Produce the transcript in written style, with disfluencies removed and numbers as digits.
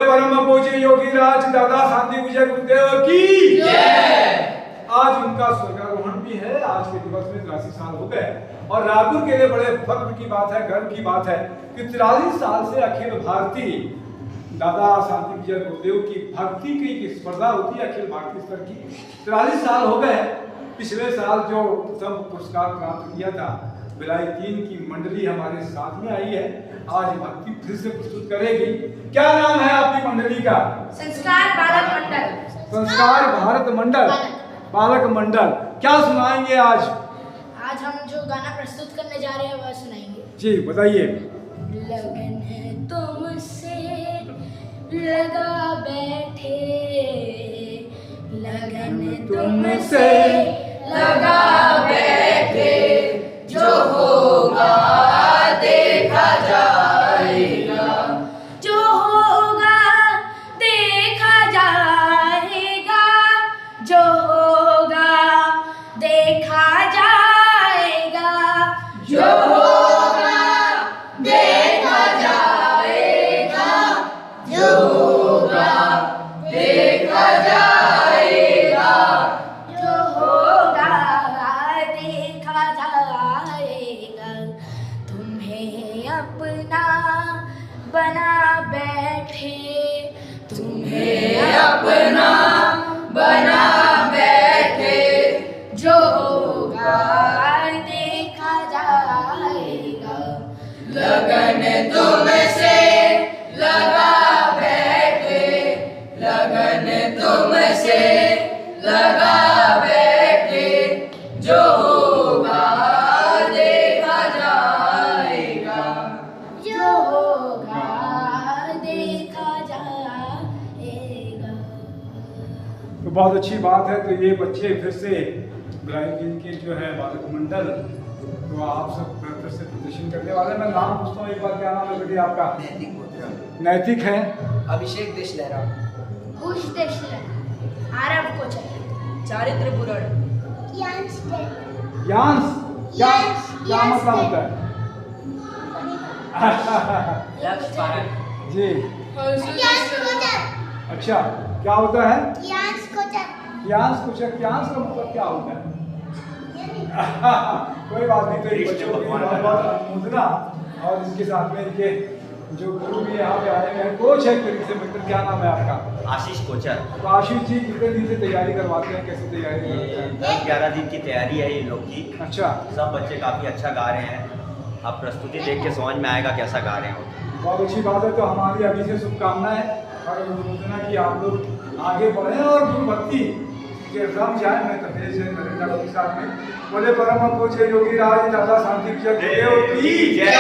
परम पूज्य योगी राज दादा शांति विजय गुरुदेव की जय। आज उनका स्वर्गारोहण भी है। आज के दिवस में 83 साल हो गए और रायपुर के लिए बड़े फख्र की बात है, गर्व की बात है कि 43 साल से अखिल भारतीय दादा शांति विजय गुरुदेव की भक्ति की स्पर्धा होती है अखिल भारतीय स्तर की। 43 साल हो गए। पिछले साल जो सब पुरस्कार प्राप्त किया था, भिलाई 3 की मंडली हमारे साथ में आई है। आज भक्ति फिर से प्रस्तुत करेगी। क्या नाम है आपकी मंडली का? संस्कार बालक मंडल। संस्कार भारत मंडल बालक मंडल। क्या सुनाएंगे आज? आज हम जो गाना प्रस्तुत करने जा रहे हैं वह सुनाएंगे। जी बताइए। लगन है तुमसे लगा बैठे, लगन तुमसे लगा बैठे, जो होगा देखा जाएगा, जो होगा देखा जाएगा, जो होगा देखा जाएगा, जो होगा देखा जाएगा, जो होगा देखा जाएगा, जो होगा देखा जाएगा। तुम्हें अपना बना बैठे, तुम्हें अपना बना बैठे, जो होगा देखा जाएगा। लगन तुमसे लगा बैठे, लगन तुमसे लगा बैठे, जो होगा देखा जाएगा, जो होगा देखा जाएगा। तो बहुत अच्छी बात है। तो ये बच्चे फिर से भिलाई के जो है बालक मंडल, तो आप सब फिर से प्रदर्शन करने वाले। मैं नाम पूछता हूँ एक बार, क्या नाम है बेटे आपका? नैतिक है। अभिषेक देशलहरा, खुश देशलहरा, आरव कोचर, चारित्र बुरड़, यांश यांश। क्या मतलब होता है? लक्ष्य पारक जी अच्छा, क्या होता है? यांश कोचर। यांश कुछ। यांश का मतलब क्या होता है? कोई बात नहीं। तो बच्चों की बहुत बहुत अनुमोदना। और इसके साथ में इनके जो गुरु भी यहाँ पे आए हैं, कोच है कोई से मित्र। क्या नाम है आपका? आशीष कोचर। तो आशीष जी कितने दिन से तैयारी करवाते हैं, कैसे तैयारी करते हैं? 10-11 दिन की तैयारी है ये लोग की। अच्छा, सब बच्चे काफ़ी अच्छा गा रहे हैं। अब प्रस्तुति देख के समझ में आएगा कैसा गा रहे हैं। बहुत अच्छी बात है। तो हमारी अभी से शुभकामनाएं और अनुमोदना कि आप लोग आगे बढ़ें और गुरु भक्ति के रम जाए। मैं तपेश है नरेंद्र के साथ में बोले परम पूज्य योगी राज दादा शांति विजय गुरुदेव की जय।